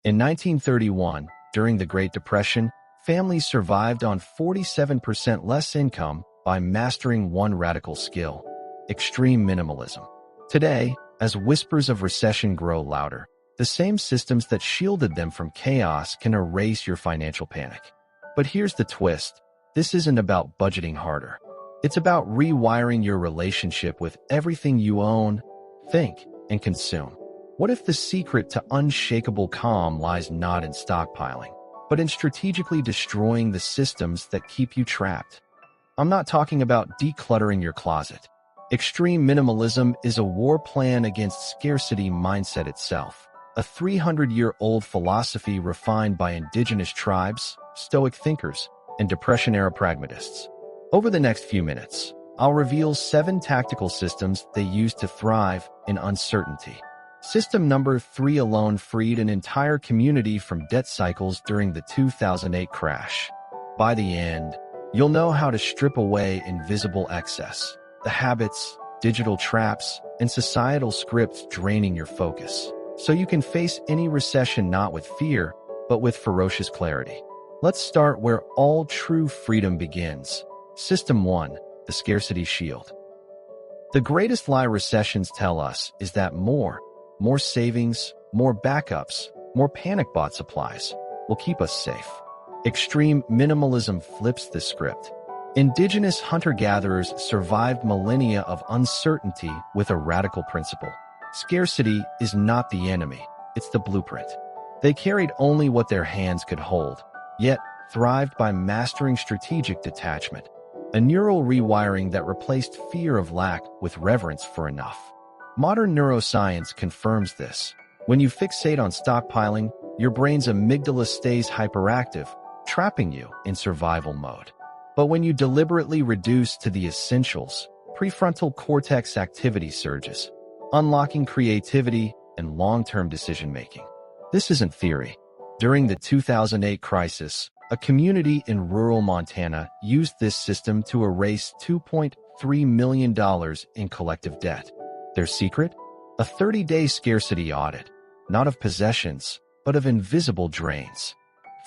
In 1931, during the Great Depression, families survived on 47% less income by mastering one radical skill: extreme minimalism. Today, as whispers of recession grow louder, the same systems that shielded them from chaos can erase your financial panic. But here's the twist. This isn't about budgeting harder. It's about rewiring your relationship with everything you own, think, and consume. What if the secret to unshakable calm lies not in stockpiling, but in strategically destroying the systems that keep you trapped? I'm not talking about decluttering your closet. Extreme minimalism is a war plan against scarcity mindset itself, a 300-year-old philosophy refined by Indigenous tribes, Stoic thinkers, and Depression-era pragmatists. Over the next few minutes, I'll reveal 7 tactical systems they use to thrive in uncertainty. System number 3 alone freed an entire community from debt cycles during the 2008 crash. By the end, you'll know how to strip away invisible excess, the habits, digital traps, and societal scripts draining your focus, so you can face any recession not with fear, but with ferocious clarity. Let's start where all true freedom begins. System 1, the scarcity shield. The greatest lie recessions tell us is that more savings, more backups, more panic bought supplies will keep us safe. Extreme minimalism flips the script. Indigenous hunter-gatherers survived millennia of uncertainty with a radical principle. Scarcity is not the enemy, it's the blueprint. They carried only what their hands could hold, yet thrived by mastering strategic detachment, a neural rewiring that replaced fear of lack with reverence for enough. Modern neuroscience confirms this. When you fixate on stockpiling, your brain's amygdala stays hyperactive, trapping you in survival mode. But when you deliberately reduce to the essentials, prefrontal cortex activity surges, unlocking creativity and long-term decision-making. This isn't theory. During the 2008 crisis, a community in rural Montana used this system to erase $2.3 million in collective debt. Their secret? A 30-day scarcity audit, not of possessions, but of invisible drains.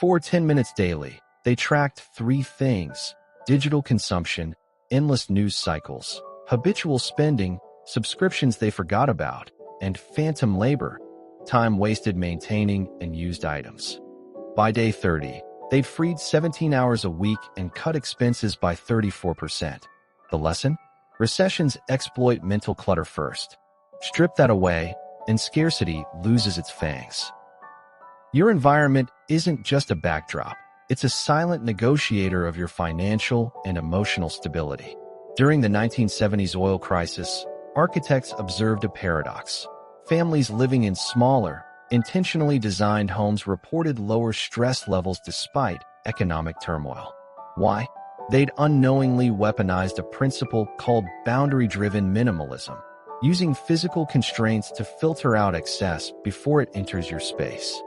For 10 minutes daily, they tracked 3 things: digital consumption, endless news cycles, habitual spending, subscriptions they forgot about, and phantom labor, time wasted maintaining and used items. By day 30, they'd freed 17 hours a week and cut expenses by 34%. The lesson? Recessions exploit mental clutter first. Strip that away, and scarcity loses its fangs. Your environment isn't just a backdrop. It's a silent negotiator of your financial and emotional stability. During the 1970s oil crisis, architects observed a paradox. Families living in smaller, intentionally designed homes reported lower stress levels despite economic turmoil. Why? They'd unknowingly weaponized a principle called boundary-driven minimalism, using physical constraints to filter out excess before it enters your space.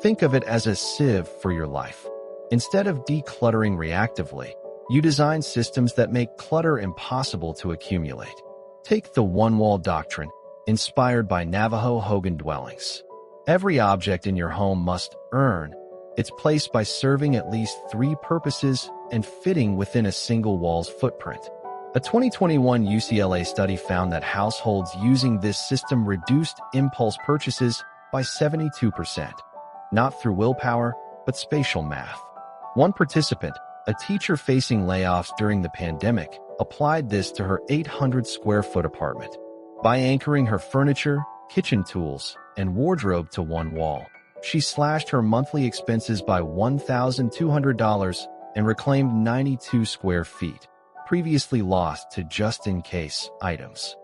Think of it as a sieve for your life. Instead of decluttering reactively, you design systems that make clutter impossible to accumulate. Take the one-wall doctrine, inspired by Navajo Hogan dwellings. Every object in your home must earn its place by serving at least 3 purposes and fitting within a single wall's footprint. A 2021 UCLA study found that households using this system reduced impulse purchases by 72%, not through willpower, but spatial math. One participant, a teacher facing layoffs during the pandemic, applied this to her 800-square-foot apartment. By anchoring her furniture, kitchen tools, and wardrobe to one wall, she slashed her monthly expenses by $1,200 and reclaimed 92 square feet, previously lost to just-in-case items.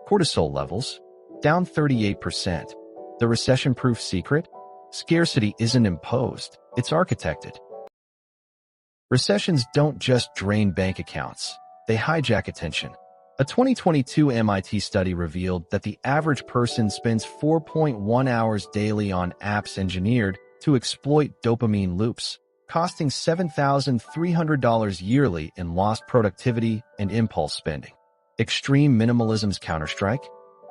Cortisol levels, down 38%. The recession-proof secret? Scarcity isn't imposed, it's architected. Recessions don't just drain bank accounts, they hijack attention. A 2022 MIT study revealed that the average person spends 4.1 hours daily on apps engineered to exploit dopamine loops, costing $7,300 yearly in lost productivity and impulse spending. Extreme minimalism's counterstrike?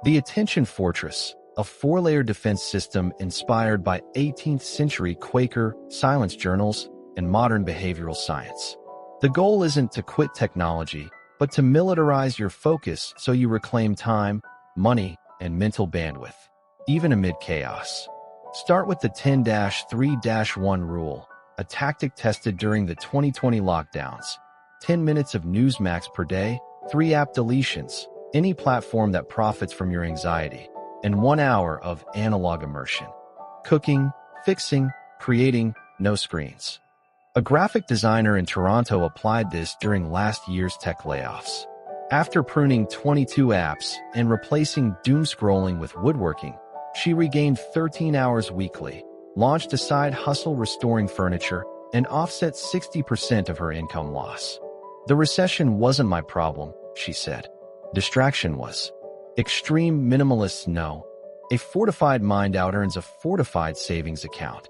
The attention fortress, a four-layer defense system inspired by 18th century Quaker silence journals and modern behavioral science. The goal isn't to quit technology, but to militarize your focus so you reclaim time, money, and mental bandwidth, even amid chaos. Start with the 10-3-1 rule, a tactic tested during the 2020 lockdowns. 10 minutes of Newsmax per day, 3 app deletions, any platform that profits from your anxiety, and 1 hour of analog immersion. Cooking, fixing, creating, no screens. A graphic designer in Toronto applied this during last year's tech layoffs. After pruning 22 apps and replacing doom scrolling with woodworking, she regained 13 hours weekly, launched a side hustle restoring furniture, and offset 60% of her income loss. The recession wasn't my problem, she said. Distraction was. Extreme minimalists know. A fortified mind out-earns a fortified savings account.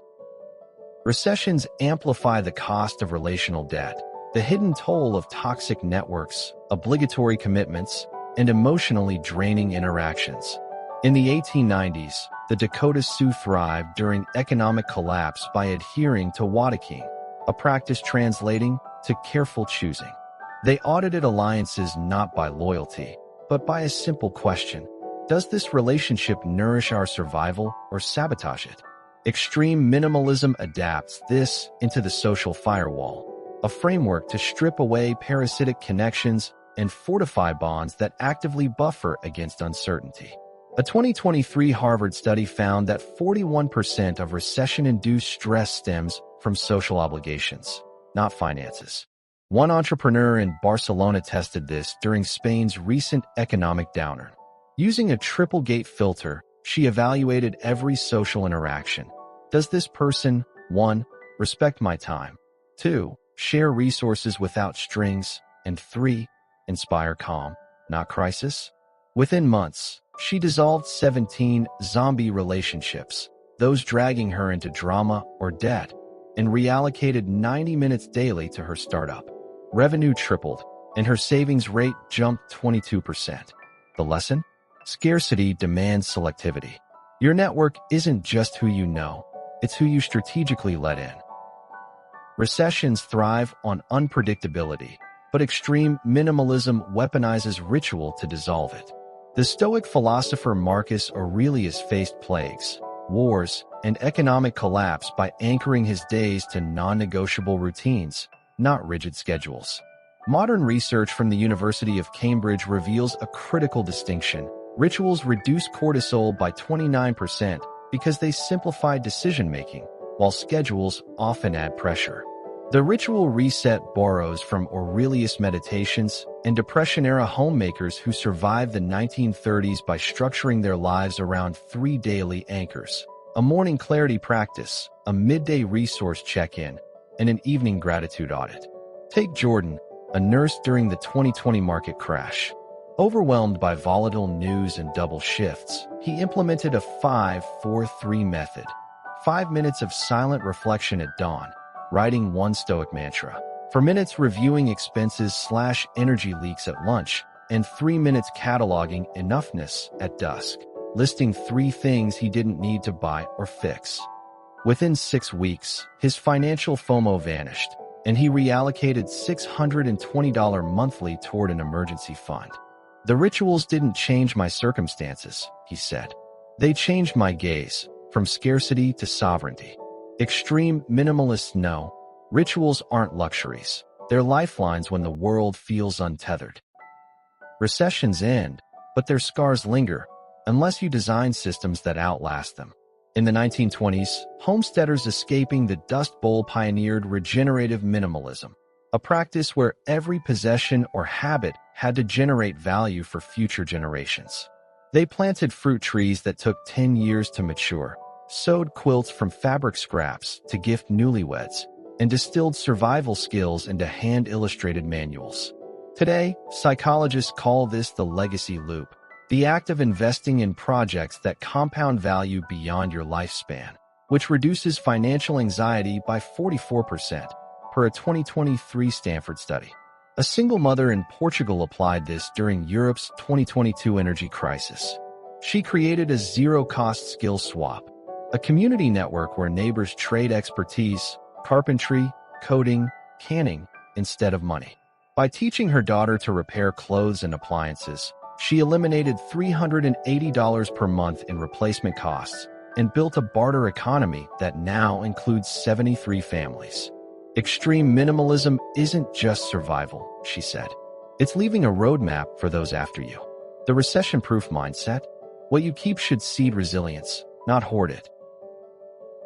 Recessions amplify the cost of relational debt, the hidden toll of toxic networks, obligatory commitments, and emotionally draining interactions. In the 1890s, the Dakota Sioux thrived during economic collapse by adhering to Wadaking, a practice translating to careful choosing. They audited alliances not by loyalty, but by a simple question: does this relationship nourish our survival or sabotage it? Extreme minimalism adapts this into the social firewall, a framework to strip away parasitic connections and fortify bonds that actively buffer against uncertainty. A 2023 Harvard study found that 41% of recession-induced stress stems from social obligations, not finances. One entrepreneur in Barcelona tested this during Spain's recent economic downturn. Using a triple gate filter, she evaluated every social interaction. Does this person, 1, respect my time, 2, share resources without strings, and 3, inspire calm, not crisis? Within months, she dissolved 17 zombie relationships, those dragging her into drama or debt, and reallocated 90 minutes daily to her startup. Revenue tripled, and her savings rate jumped 22%. The lesson? Scarcity demands selectivity. Your network isn't just who you know, it's who you strategically let in. Recessions thrive on unpredictability, but extreme minimalism weaponizes ritual to dissolve it. The Stoic philosopher Marcus Aurelius faced plagues, wars, and economic collapse by anchoring his days to non-negotiable routines, not rigid schedules. Modern research from the University of Cambridge reveals a critical distinction. Rituals reduce cortisol by 29% because they simplify decision-making, while schedules often add pressure. The ritual reset borrows from Aurelius' Meditations and Depression-era homemakers who survived the 1930s by structuring their lives around 3 daily anchors: a morning clarity practice, a midday resource check-in, and an evening gratitude audit. Take Jordan, a nurse during the 2020 market crash. Overwhelmed by volatile news and double shifts, he implemented a 5-4-3 method. 5 minutes of silent reflection at dawn, writing 1 Stoic mantra. 4 minutes reviewing expenses/energy leaks at lunch, and 3 minutes cataloging enoughness at dusk, listing 3 things he didn't need to buy or fix. Within 6 weeks, his financial FOMO vanished, and he reallocated $620 monthly toward an emergency fund. The rituals didn't change my circumstances, he said. They changed my gaze, from scarcity to sovereignty. Extreme minimalists know rituals aren't luxuries. They're lifelines when the world feels untethered. Recessions end, but their scars linger, unless you design systems that outlast them. In the 1920s, homesteaders escaping the Dust Bowl pioneered regenerative minimalism, a practice where every possession or habit had to generate value for future generations. They planted fruit trees that took 10 years to mature, sewed quilts from fabric scraps to gift newlyweds, and distilled survival skills into hand-illustrated manuals. Today, psychologists call this the legacy loop, the act of investing in projects that compound value beyond your lifespan, which reduces financial anxiety by 44%, per a 2023 Stanford study. A single mother in Portugal applied this during Europe's 2022 energy crisis. She created a zero-cost skill swap, a community network where neighbors trade expertise, carpentry, coding, canning, instead of money. By teaching her daughter to repair clothes and appliances, she eliminated $380 per month in replacement costs and built a barter economy that now includes 73 families. Extreme minimalism isn't just survival, she said. It's leaving a roadmap for those after you. The recession-proof mindset: what you keep should seed resilience, not hoard it.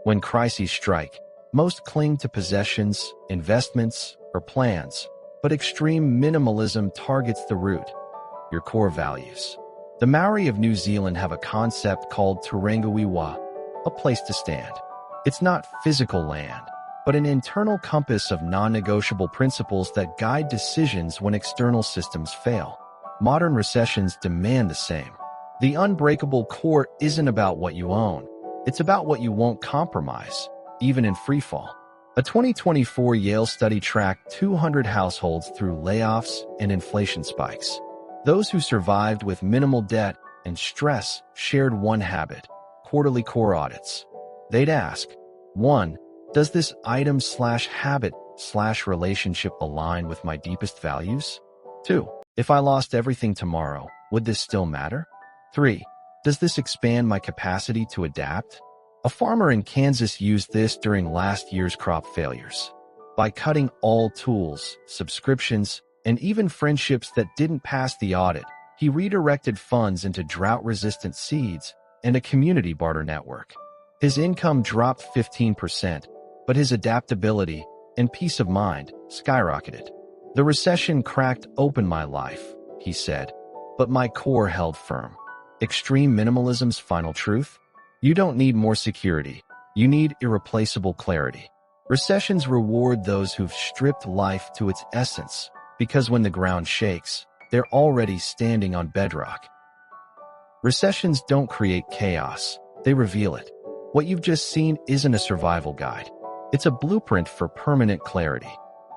When crises strike, most cling to possessions, investments, or plans, but extreme minimalism targets the root: your core values. The Maori of New Zealand have a concept called Turangawiwa, a place to stand. It's not physical land, but an internal compass of non-negotiable principles that guide decisions when external systems fail. Modern recessions demand the same. The unbreakable core isn't about what you own. It's about what you won't compromise, even in freefall. A 2024 Yale study tracked 200 households through layoffs and inflation spikes. Those who survived with minimal debt and stress shared one habit: quarterly core audits. They'd ask, 1. Does this item/habit/relationship align with my deepest values? 2. If I lost everything tomorrow, would this still matter? 3. Does this expand my capacity to adapt? A farmer in Kansas used this during last year's crop failures. By cutting all tools, subscriptions, and even friendships that didn't pass the audit, he redirected funds into drought-resistant seeds and a community barter network. His income dropped 15%, but his adaptability and peace of mind skyrocketed. The recession cracked open my life, he said, but my core held firm. Extreme minimalism's final truth: you don't need more security. You need irreplaceable clarity. Recessions reward those who've stripped life to its essence, because when the ground shakes, they're already standing on bedrock. Recessions don't create chaos, they reveal it. What you've just seen isn't a survival guide. It's a blueprint for permanent clarity.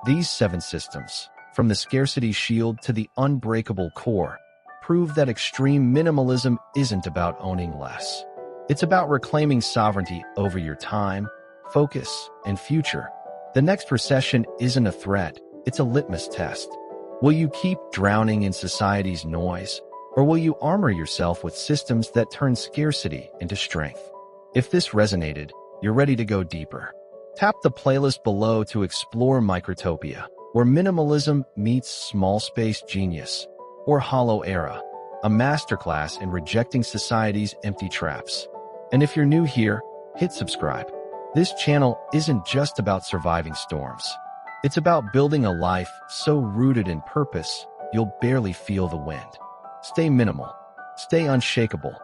These 7 systems, from the scarcity shield to the unbreakable core, prove that extreme minimalism isn't about owning less. It's about reclaiming sovereignty over your time, focus, and future. The next recession isn't a threat, it's a litmus test. Will you keep drowning in society's noise, or will you armor yourself with systems that turn scarcity into strength? If this resonated, you're ready to go deeper. Tap the playlist below to explore Microtopia, where minimalism meets small space genius, or Hollow Era, a masterclass in rejecting society's empty traps. And if you're new here, hit subscribe. This channel isn't just about surviving storms. It's about building a life so rooted in purpose, you'll barely feel the wind. Stay minimal. Stay unshakable.